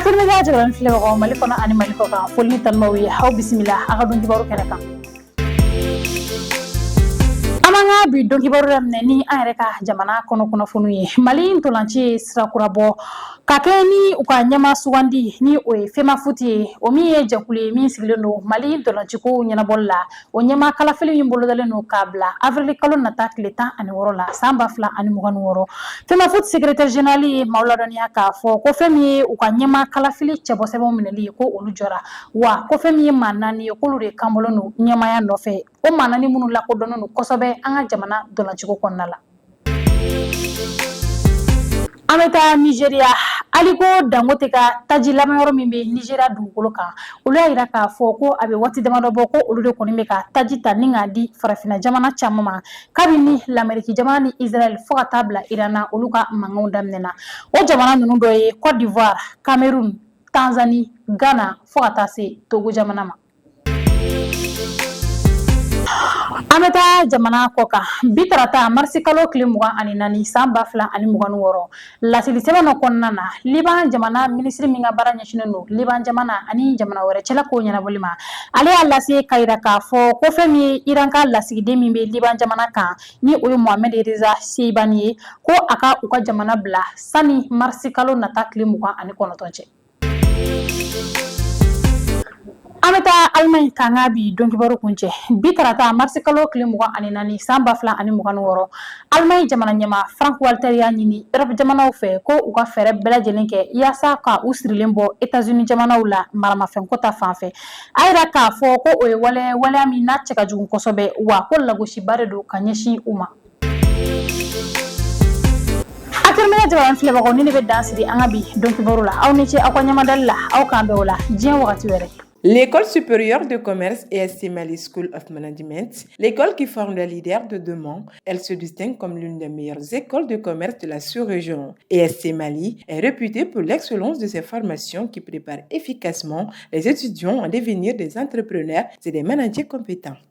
Akhir media jalan film ko mali kono animal ko ka folni tan mawi haw bismillah aga dun kibaru kene kan amanga bi don kibaru ramne ni an reka jamana kono kono funu ye mali ntolanci sirakura bo kakeni uka nyama suwandi ni o fema futi o mi ye jakule mi sigleno mali ntolanci ko nyana bolla o nyama kala fili yimbolo dale no kabla avril kalo nata kleta ani worola samba fla ani mugan woro fema futi secrétaire général mauladoni aka fo ko femi uka nyama kala fili chebo sebo mineli ko olu jora wa ko femi manani ko lu de kambolo no nyama ya nofe o manani munu la ko dono no kosobe anga jamana dolanci ko konnala ameta Nigeria aliko dangote ka taji lamayoro mimbe Nigeria dugukolo kan olu yira ka fɔ ko abe wati damado bɔ ko olu de kɔni bɛ ka taji ta ni ka di farafina jamana caman ma kabini l'Amérique jamana ni Israel fo ka taa bila Irana olu ka mankanw daminɛna o jamana ninnu dɔ ye Côte d'Ivoire, Cameroun, Tanzanie, Ghana fo ka taa se Togo jamana ma ameta jamana koka bitarata marsi kalo kile mugan ani nani samba fla ani mugan woro lasili sema konna na liban jamana ministri minga bara nyashine no liban jamana ani jamana wore cela ko nyana bolima ale alasi kaira ka fo ko femi iranka lasigi de mimbe liban jamana kan ni oyo Mohamed Reza Seibani ko aka uka jamana bla sani marsi kalo nata kile mugan ani konotonche ameta Allemagne kanga bi donki baro kunche bitarata marsi kalo kile mugan ani nani samba fla ani mugan woro Allemagne jamana nyama Frank Walter ya nyini Europe jamana fe ko uka fere bela jelenke yasa ka usrilen bo États-Unis jamana ula marama fen kota fanfe ayra ka fo ko o wale ami na cheka jugun kosobe wa ko lagoshi bare do kanyeshi uma akirmena jaban fle bago ni be dansiri anga bi donki baro la aw ni ci akwanyama dalla aw kambe wala jien wakati were. L'École supérieure de commerce ESC Mali School of Management, l'école qui forme les leaders de demain, elle se distingue comme l'une des meilleures écoles de commerce de la sous-région. ESC Mali est réputée pour l'excellence de ses formations qui préparent efficacement les étudiants à devenir des entrepreneurs et des managers compétents.